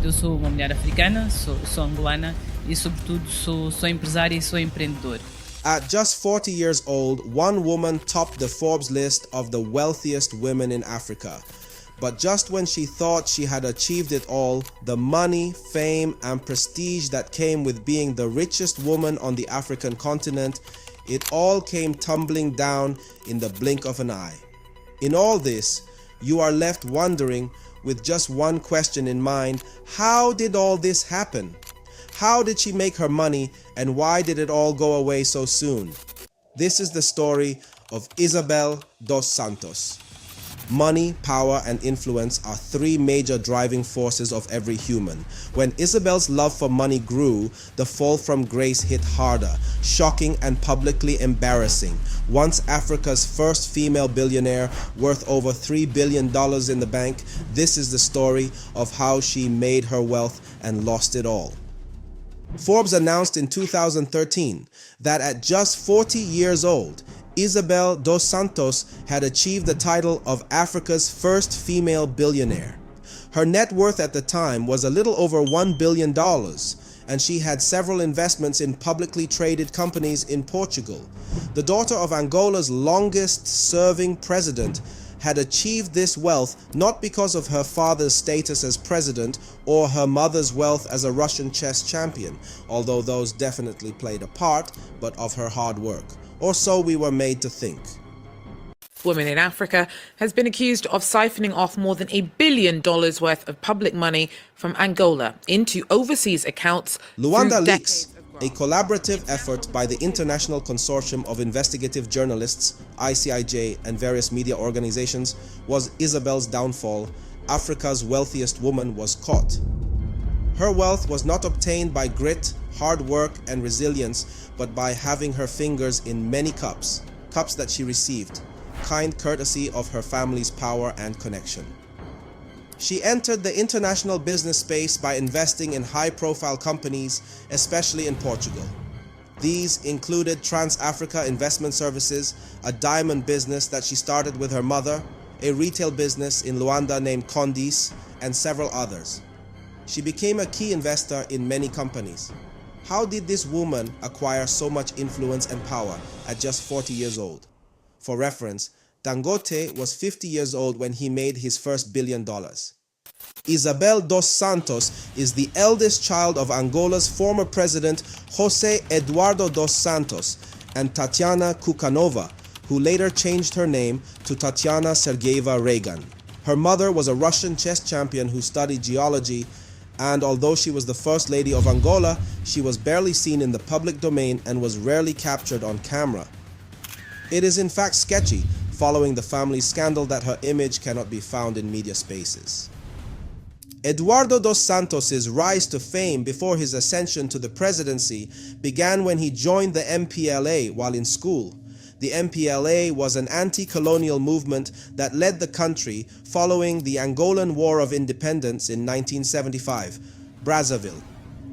Eu sou uma mulher africana, sou angolana e, sobretudo, sou empresária e sou empreendedora. At just 40 years old, one woman topped the Forbes list of the wealthiest women in Africa. But just when she thought she had achieved it all, the money, fame, and prestige that came with being the richest woman on the African continent, it all came tumbling down in the blink of an eye. In all this, you are left wondering, with just one question in mind: how did all this happen? How did she make her money, and why did it all go away so soon? This is the story of Isabel Dos Santos. Money, power, and influence are three major driving forces of every human. When Isabel's love for money grew, the fall from grace hit harder, shocking and publicly embarrassing. Once Africa's first female billionaire, worth over $3 billion in the bank, this is the story of how she made her wealth and lost it all. Forbes announced in 2013 that at just 40 years old, Isabel Dos Santos had achieved the title of Africa's first female billionaire. Her net worth at the time was a little over $1 billion, and she had several investments in publicly traded companies in Portugal. The daughter of Angola's longest-serving president had achieved this wealth not because of her father's status as president or her mother's wealth as a Russian chess champion, although those definitely played a part, but of her hard work. Or so we were made to think. Woman in Africa has been accused of siphoning off more than $1 billion worth of public money from Angola into overseas accounts. Luanda Leaks, a collaborative effort by the International Consortium of Investigative Journalists, ICIJ, and various media organizations, was Isabel's downfall. Africa's wealthiest woman was caught. Her wealth was not obtained by grit, hard work, and resilience, but by having her fingers in many cups that she received, kind courtesy of her family's power and connection. She entered the international business space by investing in high-profile companies, especially in Portugal. These included Trans-Africa Investment Services, a diamond business that she started with her mother, a retail business in Luanda named Condis, and several others. She became a key investor in many companies. How did this woman acquire so much influence and power at just 40 years old? For reference, Dangote was 50 years old when he made his first $1 billion. Isabel Dos Santos is the eldest child of Angola's former president José Eduardo dos Santos and Tatiana Kukanova, who later changed her name to Tatiana Sergeyeva Reagan. Her mother was a Russian chess champion who studied geology, and although she was the first lady of Angola, she was barely seen in the public domain and was rarely captured on camera. It is in fact sketchy, following the family's scandal, that her image cannot be found in media spaces. Eduardo dos Santos' rise to fame before his ascension to the presidency began when he joined the MPLA while in school. The MPLA was an anti-colonial movement that led the country following the Angolan War of Independence in 1975, Brazzaville.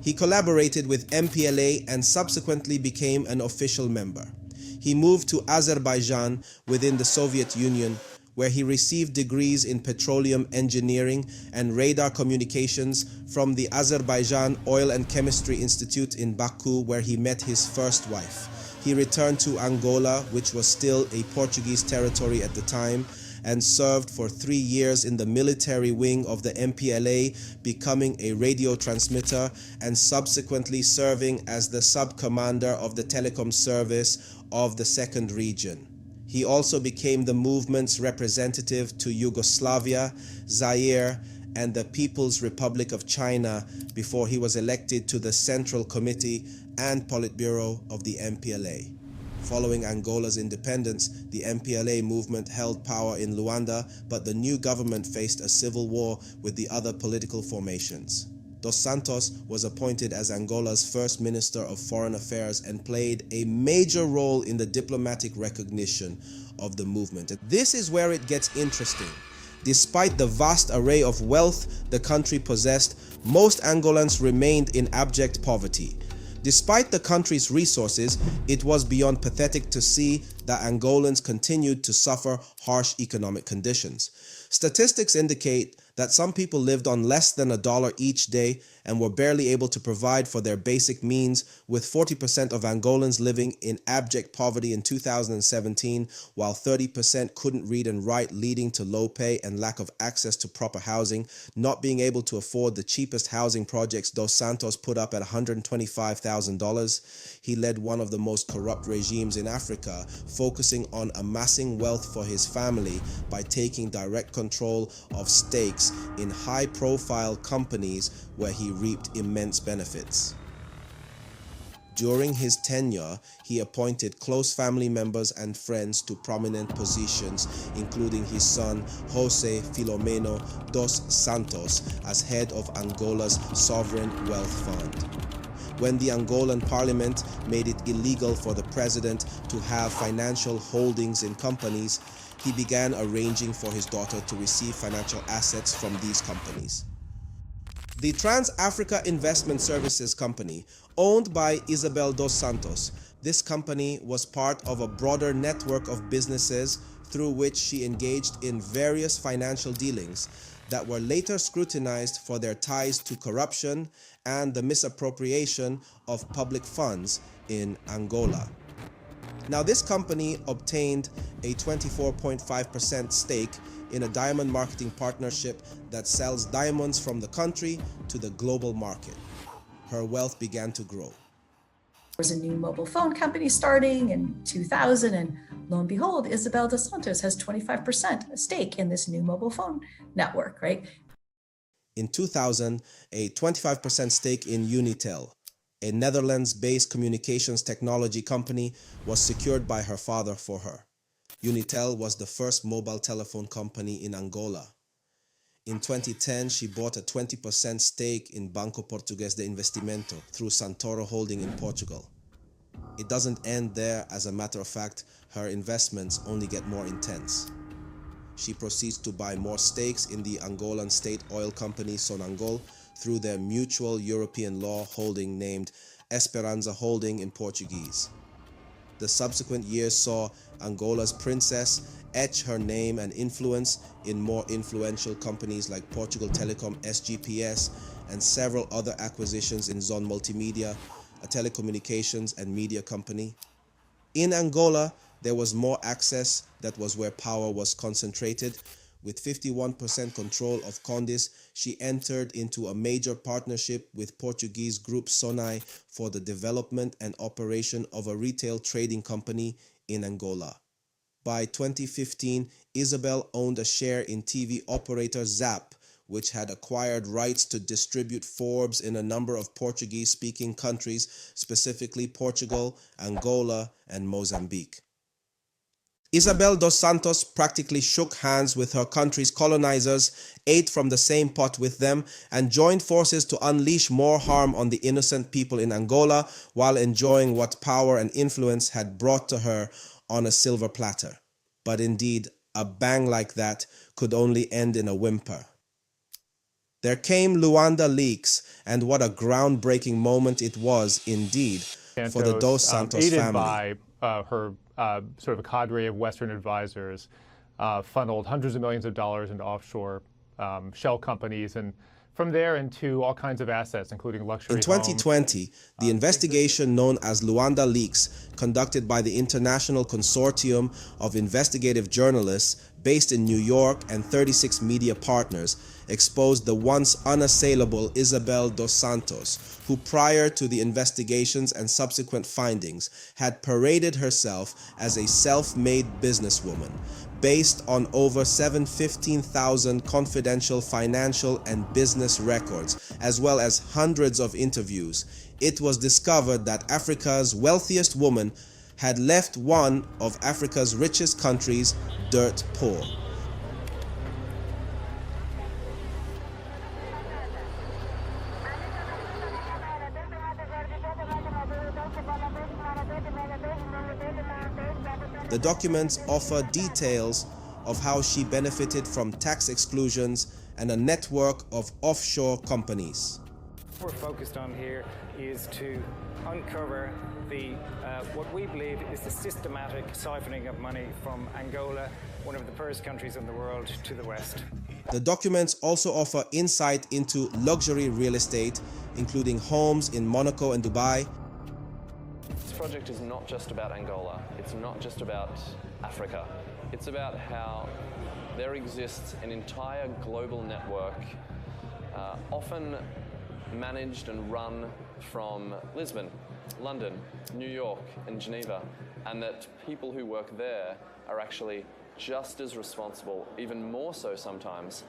He collaborated with MPLA and subsequently became an official member. He moved to Azerbaijan within the Soviet Union, where he received degrees in petroleum engineering and radar communications from the Azerbaijan Oil and Chemistry Institute in Baku, where he met his first wife. He returned to Angola, which was still a Portuguese territory at the time, and served for 3 years in the military wing of the MPLA, becoming a radio transmitter and subsequently serving as the sub-commander of the telecom service of the second region. He also became the movement's representative to Yugoslavia, Zaire, and the People's Republic of China before he was elected to the Central Committee and Politburo of the MPLA. Following Angola's independence, the MPLA movement held power in Luanda, but the new government faced a civil war with the other political formations. Dos Santos was appointed as Angola's first Minister of Foreign Affairs and played a major role in the diplomatic recognition of the movement. This is where it gets interesting. Despite the vast array of wealth the country possessed, most Angolans remained in abject poverty. Despite the country's resources, it was beyond pathetic to see that Angolans continued to suffer harsh economic conditions. Statistics indicate that some people lived on less than $1 each day and were barely able to provide for their basic means, with 40% of Angolans living in abject poverty in 2017, while 30% couldn't read and write, leading to low pay and lack of access to proper housing, not being able to afford the cheapest housing projects Dos Santos put up at $125,000. He led one of the most corrupt regimes in Africa, focusing on amassing wealth for his family by taking direct control of stakes in high-profile companies where he reaped immense benefits. During his tenure, he appointed close family members and friends to prominent positions, including his son Jose Filomeno dos Santos as head of Angola's Sovereign Wealth Fund. When the Angolan parliament made it illegal for the president to have financial holdings in companies, he began arranging for his daughter to receive financial assets from these companies. The Trans-Africa Investment Services Company, owned by Isabel Dos Santos, this company was part of a broader network of businesses through which she engaged in various financial dealings that were later scrutinized for their ties to corruption and the misappropriation of public funds in Angola. Now, this company obtained a 24.5% stake in a diamond marketing partnership that sells diamonds from the country to the global market. Her wealth began to grow. There was a new mobile phone company starting in 2000, and lo and behold, Isabel Dos Santos has 25% stake in this new mobile phone network, right? In 2000, a 25% stake in Unitel, a Netherlands-based communications technology company, was secured by her father for her. Unitel was the first mobile telephone company in Angola. In 2010, she bought a 20% stake in Banco Português de Investimento through Santoro Holding in Portugal. It doesn't end there. As a matter of fact, her investments only get more intense. She proceeds to buy more stakes in the Angolan state oil company Sonangol through their mutual European law holding named Esperanza Holding in Portuguese. The subsequent years saw Angola's princess etch her name and influence in more influential companies like Portugal Telecom SGPS and several other acquisitions in Zon Multimedia, a telecommunications and media company. In Angola, there was more access. That was where power was concentrated. With 51% control of Condis, she entered into a major partnership with Portuguese group Sonai for the development and operation of a retail trading company in Angola. By 2015, Isabel owned a share in TV operator Zap, which had acquired rights to distribute Forbes in a number of Portuguese-speaking countries, specifically Portugal, Angola, and Mozambique. Isabel Dos Santos practically shook hands with her country's colonizers, ate from the same pot with them, and joined forces to unleash more harm on the innocent people in Angola while enjoying what power and influence had brought to her on a silver platter. But indeed, a bang like that could only end in a whimper. There came Luanda leaks, and what a groundbreaking moment it was indeed for the Dos Santos aided family. By her sort of a cadre of Western advisors, funneled hundreds of millions of dollars into offshore shell companies, and from there into all kinds of assets, including luxury homes. In 2020, the investigation known as Luanda Leaks, conducted by the International Consortium of Investigative Journalists based in New York and 36 media partners, exposed the once unassailable Isabel Dos Santos, who prior to the investigations and subsequent findings had paraded herself as a self-made businesswoman, based on over 715,000 confidential financial and business records, as well as hundreds of interviews. It was discovered that Africa's wealthiest woman had left one of Africa's richest countries dirt poor. The documents offer details of how she benefited from tax exclusions and a network of offshore companies. we're focused on here is to uncover what we believe is the systematic siphoning of money from Angola, one of the poorest countries in the world, to the West. The documents also offer insight into luxury real estate, including homes in Monaco and Dubai. This project is not just about Angola, it's not just about Africa. It's about how there exists an entire global network, often managed and run from Lisbon, London, New York, and Geneva, and that people who work there are actually just as responsible, even more so sometimes,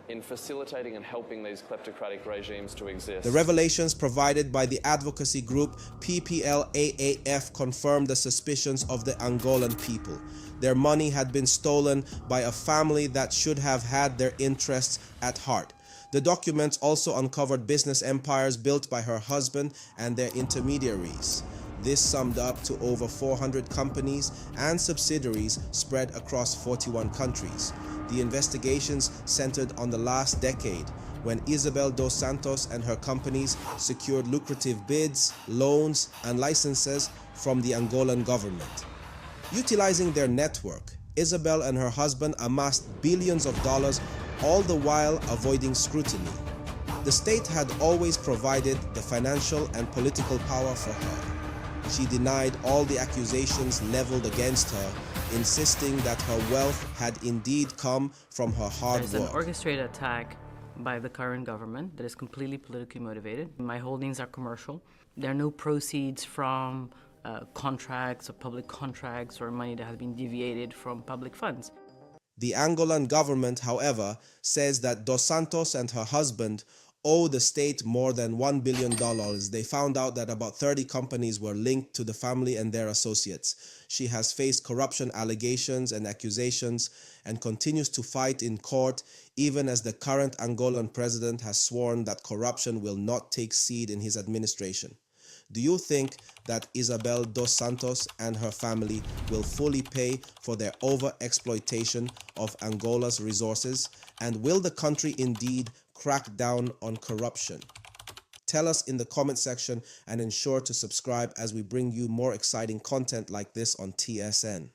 in facilitating and helping these kleptocratic regimes to exist. The revelations provided by the advocacy group PPLAAF confirmed the suspicions of the Angolan people. Their money had been stolen by a family that should have had their interests at heart. The documents also uncovered business empires built by her husband and their intermediaries. This summed up to over 400 companies and subsidiaries spread across 41 countries. The investigations centered on the last decade, when Isabel Dos Santos and her companies secured lucrative bids, loans, and licenses from the Angolan government. Utilizing their network, Isabel and her husband amassed billions of dollars, all the while avoiding scrutiny. The state had always provided the financial and political power for her. She denied all the accusations leveled against her, insisting that her wealth had indeed come from her hard work. There's an orchestrated attack by the current government that is completely politically motivated. My holdings are commercial. There are no proceeds from contracts or public contracts or money that has been deviated from public funds. The Angolan government, however, says that Dos Santos and her husband owe the state more than $1 billion. They found out that about 30 companies were linked to the family and their associates. She has faced corruption allegations and accusations and continues to fight in court, even as the current Angolan president has sworn that corruption will not take seed in his administration. Do you think that Isabel Dos Santos and her family will fully pay for their over-exploitation of Angola's resources? And will the country indeed crack down on corruption? Tell us in the comment section and ensure to subscribe as we bring you more exciting content like this on TSN.